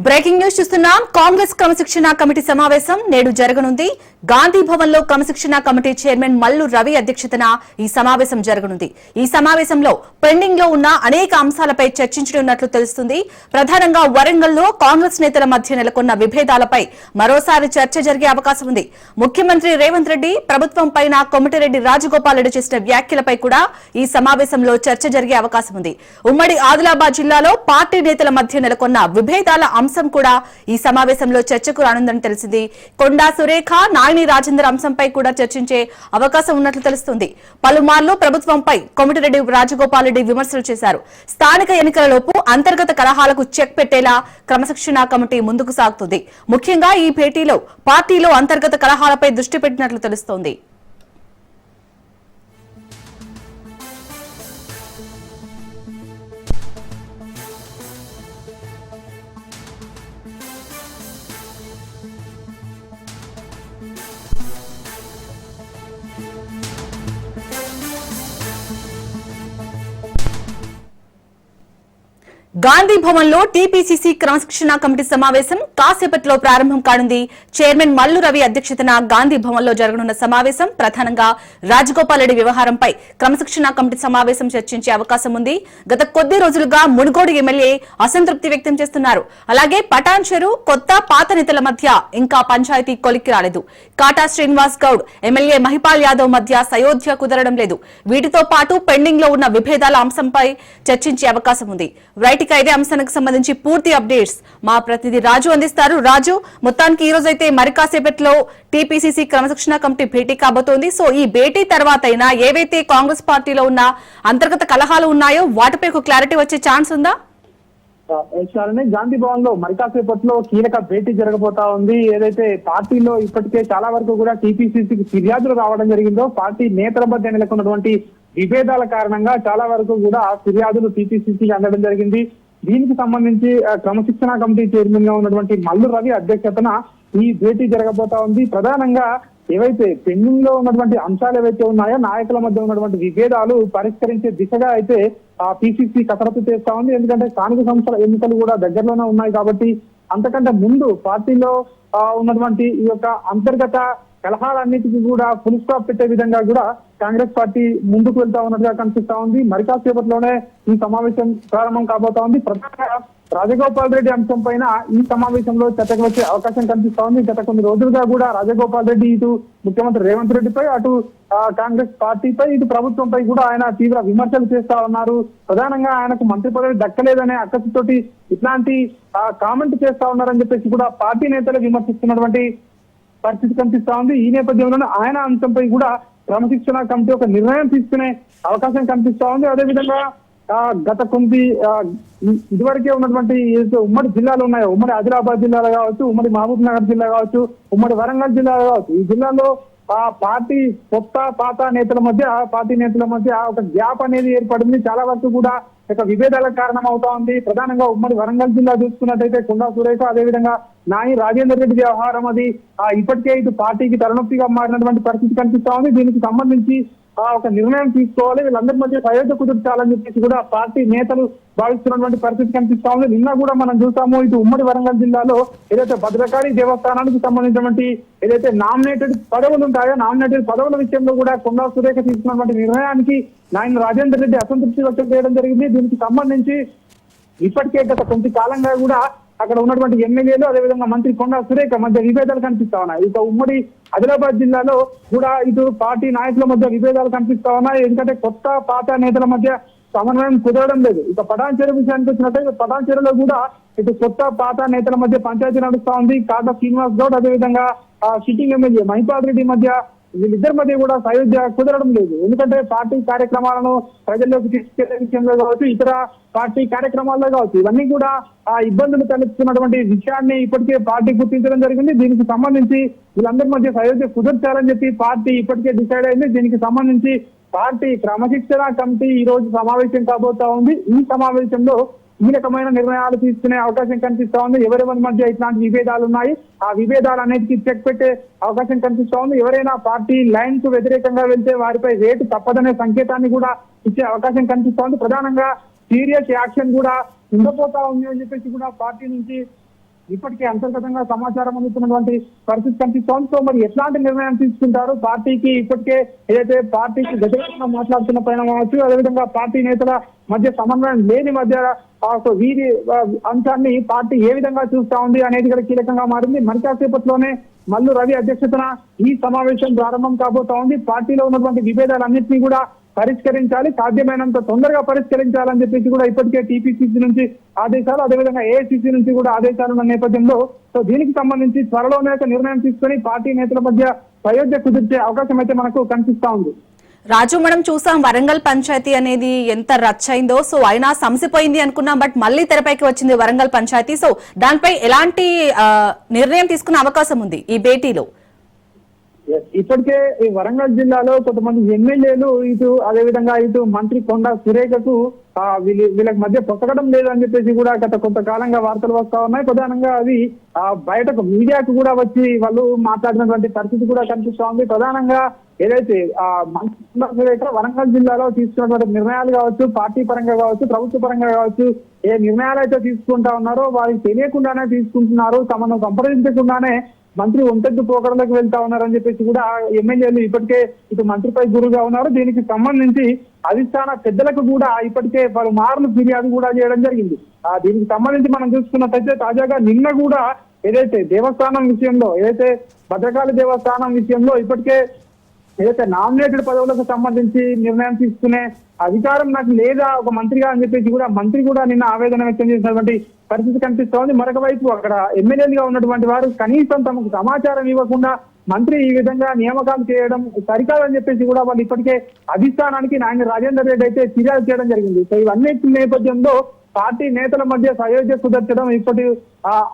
Breaking news చూస్తున్నాం. కాంగ్రెస్ క్రమశిక్షణ committee సమావేశం నేడు జరగనుంది. గాంధీ భవన్ లో క్రమశిక్షణ కమిటీ చైర్మన్ మల్లు రవి అధ్యక్షతన ఈ సమావేశం జరగనుంది. ఈ సమావేశంలో పెండింగ్ లో ఉన్న అనేక అంశాలపై చర్చించనున్నట్లు తెలుస్తుంది. ప్రధానంగా వరంగల్ లో కాంగ్రెస్ నేతల మధ్య నెలకొన్న విభేదాలపై మరోసారి చర్చ జరిగే అవకాశం ఉంది. ముఖ్యమంత్రి రేవంత్ రెడ్డి ప్రభుత్వం పైన కోమటిరెడ్డి రాజగోపాల్ రెడ్డి చేసిన వ్యాఖ్యలపై కూడా ఈ సమావేశంలో చర్చ జరిగే అవకాశం ఉంది. ఉమ్మడి ఆదిలాబాద్ జిల్లాలో పార్టీ నేతల మధ్య నెలకొన్న విభేదాల అంశం కూడా ఈ సమావేశంలో చర్చకు రానుందని తెలిసింది. కొండా సురేఖ, నాయని రాజేందర్ అంశంపై కూడా చర్చించే అవకాశం ఉన్నట్లు తెలుస్తుంది. పలుమార్లు ప్రభుత్వంపై కోమటిరెడ్డి రాజగోపాల్ రెడ్డి విమర్శలు చేశారు. స్థానిక ఎన్నికలలోపు అంతర్గత కలహాలకు చెక్ పెట్టేలా క్రమశిక్షణ కమిటీ ముందుకు సాగుతుంది. ముఖ్యంగా ఈ భేటీలో పార్టీలో అంతర్గత కలహాలపై దృష్టి పెట్టినట్లు తెలుస్తోంది. గాంధీ భవన్ లో టీపీసీసీ క్రమశిక్షణ కమిటీ సమావేశం కాసేపట్లో ప్రారంభం కానుంది. చైర్మన్ మల్లు రవి అధ్యక్షతన గాంధీ భవన్ లో జరగనున్న సమావేశం ప్రధానంగా రాజగోపాల్ రెడ్డి వ్యవహారంపై క్రమశిక్షణ కమిటీ సమావేశం చర్చించే అవకాశం ఉంది. గత కొద్ది రోజులుగా మునుగోడు ఎమ్మెల్యే అసంతృప్తి వ్యక్తం చేస్తున్నారు. అలాగే పటాన్ చెరు కొత్త పాత నేతల మధ్య ఇంకా పంచాయతీ కొలిక్కి రాలేదు. కాటా శ్రీనివాస్ గౌడ్, ఎమ్మెల్యే మహిపాల్ యాదవ్ మధ్య సయోధ్య కుదరడం లేదు. వీటితో పాటు పెండింగ్ లో ఉన్న విభేదాల అంశంపై చర్చించే అవకాశం ఉంది. ఇదే అంశానికి సంబంధించి పూర్తి అప్డేట్స్ మా ప్రతినిధి రాజు అందిస్తారు. రాజు, మొత్తానికి ఈ రోజు అయితే మరి కాసేపట్లో టీపీసీసీ క్రమశిక్షణ కమిటీ భేటీ కాబోతోంది. సో ఈ భేటీ తర్వాత అయినా ఏవైతే కాంగ్రెస్ పార్టీలో ఉన్న అంతర్గత కలహాలు ఉన్నాయో వాటిపై ఒక క్లారిటీ వచ్చే ఛాన్స్ ఉందా? గాంధీ భవన్ లో మరి కాసేపట్లో కీలక భేటీ జరగబోతా ఉంది. ఏదైతే పార్టీలో ఇప్పటికే చాలా వరకు కూడా టీపీసీసీకి ఫిర్యాదులు రావడం జరిగిందో, పార్టీ నేతల మధ్య నెలకొన్నటువంటి విభేదాల కారణంగా చాలా వరకు కూడా ఫిర్యాదులు టీపీసీసీకి అందడం జరిగింది. దీనికి సంబంధించి క్రమశిక్షణ కమిటీ చైర్మన్ గా ఉన్నటువంటి మల్లు రవి అధ్యక్షతన ఈ భేటీ జరగబోతా ఉంది. ప్రధానంగా ఏవైతే పెండింగ్ లో ఉన్నటువంటి అంశాలు ఏవైతే ఉన్నాయో, నాయకుల మధ్య ఉన్నటువంటి విభేదాలు పరిష్కరించే దిశగా అయితే పిసిసి కసరత్తు చేస్తా ఉంది. ఎందుకంటే స్థానిక సంస్థల ఎన్నికలు కూడా దగ్గరలోనే ఉన్నాయి కాబట్టి అంతకంటే ముందు పార్టీలో ఉన్నటువంటి ఈ యొక్క అంతర్గత కలహాలన్నిటికీ కూడా ఫుల్ స్టాప్ పెట్టే విధంగా కూడా కాంగ్రెస్ పార్టీ ముందుకు వెళ్తా ఉన్నట్టుగా కనిపిస్తా ఉంది. మరి కాసేపట్లోనే ఈ సమావేశం ప్రారంభం కాబోతా ఉంది. ప్రధానంగా రాజగోపాల్ రెడ్డి అంశం పైన ఈ సమావేశంలో చర్చకు వచ్చే అవకాశం కనిపిస్తా ఉంది. గత కొన్ని రోజులుగా కూడా రాజగోపాల్ రెడ్డి ఇటు ముఖ్యమంత్రి రేవంత్ రెడ్డిపై, అటు కాంగ్రెస్ పార్టీపై, ఇటు ప్రభుత్వంపై కూడా ఆయన తీవ్ర విమర్శలు చేస్తా ఉన్నారు. ప్రధానంగా ఆయనకు మంత్రి పదవి దక్కలేదనే అక్కసుతోటి ఇట్లాంటి కామెంట్ చేస్తా ఉన్నారని చెప్పేసి కూడా పార్టీ నేతలు విమర్శిస్తున్నటువంటి పరిస్థితి కనిపిస్తా ఉంది. ఈ నేపథ్యంలోనే ఆయన అంశంపై కూడా క్రమశిక్షణ కమిటీ ఒక నిర్ణయం తీసుకునే అవకాశం కనిపిస్తా ఉంది. అదేవిధంగా గత కొన్ని ఇదివరకే ఉన్నటువంటి ఉమ్మడి జిల్లాలు ఉన్నాయో, ఉమ్మడి ఆదిలాబాద్ జిల్లాలో కావచ్చు, ఉమ్మడి మహబూబ్ నగర్ జిల్లా కావచ్చు, ఉమ్మడి వరంగల్ జిల్లాలో కావచ్చు, ఈ జిల్లాలో పార్టీ కొత్త పాత నేతల మధ్య ఒక గ్యాప్ అనేది ఏర్పడింది. చాలా వరకు కూడా ఒక విభేదాలకు కారణం అవుతా ఉంది. ప్రధానంగా ఉమ్మడి వరంగల్ జిల్లా చూసుకున్నట్టయితే కొండా సురేఖ, అదేవిధంగా నాయి రాజేందర్ రెడ్డి వ్యవహారం అది ఇప్పటికే ఇటు పార్టీకి తలనొప్పిగా మారినటువంటి పరిస్థితి కనిపిస్తా ఉంది. దీనికి సంబంధించి ఒక నిర్ణయం తీసుకోవాలి, వీళ్ళందరి మధ్య సయోధ్య కుదుర్చాలని చెప్పేసి కూడా పార్టీ నేతలు భావిస్తున్నటువంటి పరిస్థితి కనిపిస్తా ఉంది. నిన్న కూడా మనం చూసాము, ఇటు ఉమ్మడి వరంగల్ జిల్లాలో ఏదైతే భద్రకాళి దేవస్థానానికి సంబంధించినటువంటి ఏదైతే నామినేటెడ్ పదవులు ఉంటాయో, నామినేటెడ్ పదవుల విషయంలో కూడా కొండా సురేఖ తీసుకున్నటువంటి నిర్ణయానికి నాయన రాజేందర్ రెడ్డి అసంతృప్తి వ్యక్తం చేయడం జరిగింది. దీనికి సంబంధించి ఇప్పటికే గత కొంత కాలంగా కూడా అక్కడ ఉన్నటువంటి ఎమ్మెల్యేలు, అదేవిధంగా మంత్రి కొండా సురేఖ మధ్య విభేదాలు కనిపిస్తా ఉన్నాయి. ఇక ఉమ్మడి ఆదిలాబాద్ జిల్లాలో కూడా ఇటు పార్టీ నాయకుల మధ్య విభేదాలు కనిపిస్తా ఉన్నాయి. ఎందుకంటే కొత్త పాత నేతల మధ్య సమన్వయం కుదరడం లేదు. ఇక పటాన్ చెరు విషయానికి వచ్చినట్టు పటాన్ చెరులో కూడా ఇటు కొత్త పాత నేతల మధ్య పంచాయతీ నడుస్తా ఉంది. కాటా శ్రీనివాస్ గౌడ్, అదేవిధంగా సిట్టింగ్ ఎమ్మెల్యే మహిపాల్ రెడ్డి మధ్య వీళ్ళిద్దరి మధ్య కూడా సయోధ్య కుదరడం లేదు. ఎందుకంటే పార్టీ కార్యక్రమాలను ప్రజల్లోకి తీసుకెళ్లే విషయంలో కావచ్చు, ఇతర పార్టీ కార్యక్రమాల్లో కావచ్చు, ఇవన్నీ కూడా ఇబ్బందులు తలెత్తుతున్నటువంటి విషయాన్ని ఇప్పటికే పార్టీ గుర్తించడం జరిగింది. దీనికి సంబంధించి వీళ్ళందరి మధ్య సయోధ్య కుదర్చాలని చెప్పి పార్టీ ఇప్పటికే డిసైడ్ అయింది. దీనికి సంబంధించి పార్టీ క్రమశిక్షణ కమిటీ ఈ రోజు సమావేశం కాబోతా ఉంది. ఈ సమావేశంలో కీలకమైన నిర్ణయాలు తీసుకునే అవకాశం కనిపిస్తా ఉంది. ఎవరెవరి మధ్య ఇట్లాంటి విభేదాలు ఉన్నాయి, ఆ విభేదాలు అన్నిటికీ చెక్ పెట్టే అవకాశం కనిపిస్తా ఉంది. ఎవరైనా పార్టీ లైన్ కు వ్యతిరేకంగా వెళ్తే వారిపై రేటు తప్పదనే సంకేతాన్ని కూడా ఇచ్చే అవకాశం కనిపిస్తా ఉంది. ప్రధానంగా సీరియస్ యాక్షన్ కూడా ఉండబోతా ఉంది అని చెప్పేసి కూడా పార్టీ నుంచి ఇప్పటికే అంతర్గతంగా సమాచారం అందుతున్నటువంటి పరిస్థితి కనిపిస్తోంది. సో మరి ఎట్లాంటి నిర్ణయం తీసుకుంటారు పార్టీకి ఇప్పటికే ఏదైతే పార్టీకి వ్యతిరేకంగా మాట్లాడుతున్న పైన కావచ్చు, అదేవిధంగా పార్టీ నేతల మధ్య సమన్వయం లేని మధ్య వీరి అంశాన్ని పార్టీ ఏ విధంగా చూస్తా ఉంది అనేది కూడా కీలకంగా మారింది. మరి కాసేపట్లోనే మల్లు రవి అధ్యక్షతన ఈ సమావేశం ప్రారంభం కాబోతా ఉంది. పార్టీలో ఉన్నటువంటి విభేదాలన్నింటినీ కూడా పరిష్కరించాలి, సాధ్యమైనంత తొందరగా పరిష్కరించాలని చెప్పేసి కూడా ఇప్పటికే టీపీసీసీ నుంచి ఆదేశాలు, అదేవిధంగా ఏఐసీసీ నుంచి కూడా ఆదేశాలు ఉన్న నేపథ్యంలో సో దీనికి సంబంధించి త్వరలోనే ఒక నిర్ణయం తీసుకొని పార్టీ నేతల మధ్య సయోధ్య కుదిర్చే అవకాశం అయితే మనకు కనిపిస్తా ఉంది. రాజు, మనం చూసాం వరంగల్ పంచాయతీ అనేది ఎంత రచ్చైందో. సో అయినా సమసిపోయింది అనుకున్నాం, బట్ మళ్ళీ తెరపైకి వచ్చింది వరంగల్ పంచాయతీ. సో దానిపై ఎలాంటి నిర్ణయం తీసుకునే అవకాశం ఉంది ఈ భేటీలో? ఇప్పటికే ఈ వరంగల్ జిల్లాలో కొంతమంది ఎమ్మెల్యేలు అదేవిధంగా మంత్రి కొండా సురేఖకు వీళ్ళకి మధ్య పొసగడం లేదు అని చెప్పేసి కూడా గత కొంతకాలంగా వార్తలు వస్తా ఉన్నాయి. ప్రధానంగా అవి బయటకు మీడియాకు కూడా వచ్చి వాళ్ళు మాట్లాడినటువంటి పరిస్థితి కూడా కనిపిస్తా ఉంది. ప్రధానంగా ఏదైతే మంత్రి కొండా సురేఖ వరంగల్ జిల్లాలో తీసుకున్నటువంటి నిర్ణయాలు కావచ్చు, పార్టీ పరంగా కావచ్చు, ప్రభుత్వ పరంగా కావచ్చు, ఏ నిర్ణయాలు అయితే తీసుకుంటా ఉన్నారో వారికి తెలియకుండానే తీసుకుంటున్నారు, తమను సంప్రదించకుండానే మంత్రి ఒంటెద్దు పోకడలకు వెళ్తా ఉన్నారని చెప్పేసి కూడా ఎమ్మెల్యేలు ఇప్పటికే మంత్రిపై గురుగా ఉన్నారు. దీనికి సంబంధించి అధిష్టాన పెద్దలకు కూడా ఇప్పటికే పలుమార్లు ఫిర్యాదు కూడా చేయడం జరిగింది. దీనికి సంబంధించి మనం చూసుకున్నట్టయితే తాజాగా నిన్న కూడా ఏదైతే దేవస్థానం విషయంలో, ఏదైతే భద్రకాళి దేవస్థానం విషయంలో ఇప్పటికే ఏదైతే నామినేటెడ్ పదవులకు సంబంధించి నిర్ణయం తీసుకునే అధికారం నాకు లేదా ఒక మంత్రిగా అని చెప్పేసి కూడా మంత్రి కూడా నిన్న ఆవేదన వ్యక్తం చేసినటువంటి పరిస్థితి కనిపిస్తోంది. మరొక వైపు అక్కడ ఎమ్మెల్యేలుగా ఉన్నటువంటి వారు కనీసం తమకు సమాచారం ఇవ్వకుండా మంత్రి ఈ విధంగా నియామకాలు చేయడం సరికాదని చెప్పేసి కూడా వాళ్ళు ఇప్పటికే అధిష్టానానికి నాయన రాజేందర్ రెడ్డి అయితే ఫిర్యాదు చేయడం జరిగింది. సో ఇవన్నీ నేపథ్యంలో పార్టీ నేతల మధ్య సయోధ్య కుదర్చడం ఇప్పటి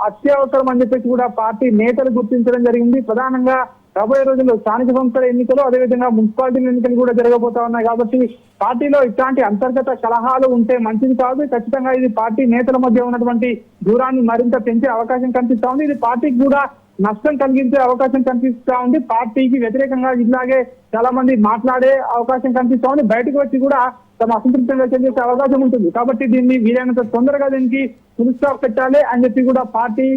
అత్యవసరం అని చెప్పేసి కూడా పార్టీ నేతలు గుర్తించడం జరిగింది. ప్రధానంగా రాబోయే రోజుల్లో స్థానిక సంస్థల ఎన్నికలు, అదేవిధంగా మున్సిపాలిటీ ఎన్నికలు కూడా జరగబోతా ఉన్నాయి. కాబట్టి పార్టీలో ఇట్లాంటి అంతర్గత కలహాలు ఉంటే మంచిది కాదు. ఖచ్చితంగా ఇది పార్టీ నేతల మధ్య ఉన్నటువంటి దూరాన్ని మరింత పెంచే అవకాశం కనిపిస్తా ఉంది. ఇది పార్టీకి కూడా నష్టం కలిగించే అవకాశం కనిపిస్తా ఉంది. పార్టీకి వ్యతిరేకంగా ఇలాగే చాలా మంది మాట్లాడే అవకాశం కనిపిస్తా ఉంది. బయటకు వచ్చి కూడా తమ అసంతృప్తిని వ్యక్తం చేసే అవకాశం ఉంటుంది. కాబట్టి దీన్ని వీలైనంత తొందరగా దీనికి ఫుల్ స్టాప్ పెట్టాలి అని చెప్పి కూడా పార్టీ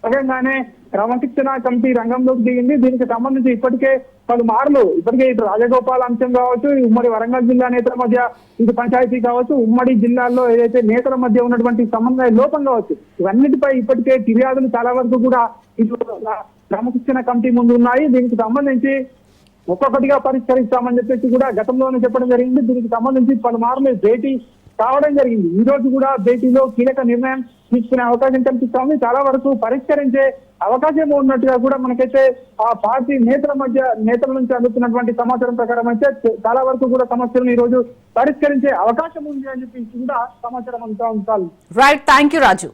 సహజంగానే క్రమశిక్షణ కమిటీ రంగంలోకి దిగింది. దీనికి సంబంధించి ఇప్పటికే పలుమార్లు ఇటు రాజగోపాల్ అంశం కావచ్చు, ఉమ్మడి వరంగల్ జిల్లా నేతల మధ్య పంచాయతీ కావచ్చు, ఉమ్మడి జిల్లాల్లో ఏదైతే నేతల మధ్య ఉన్నటువంటి సమన్వయ లోపం కావచ్చు, ఇవన్నిటిపై ఇప్పటికే ఫిర్యాదులు చాలా వరకు కూడా క్రమశిక్షణ కమిటీ ముందు ఉన్నాయి. దీనికి సంబంధించి ఒక్కొక్కటిగా పరిష్కరిస్తామని చెప్పేసి కూడా గతంలోనే చెప్పడం జరిగింది. దీనికి సంబంధించి పలుమార్లు భేటీ కావడం జరిగింది. ఈ రోజు కూడా భేటీలో కీలక నిర్ణయం తీసుకునే అవకాశం కనిపిస్తోంది. చాలా వరకు పరిష్కరించే అవకాశం ఉన్నట్టుగా కూడా మనకైతే ఆ పార్టీ నేతల నుంచి అందుతున్నటువంటి సమాచారం ప్రకారం అయితే చాలా వరకు కూడా సమస్యలను ఈ రోజు పరిష్కరించే అవకాశం ఉంది అని చెప్పి కూడా సమాచారం అంతా ఉంటారు. Right, thank you Raju.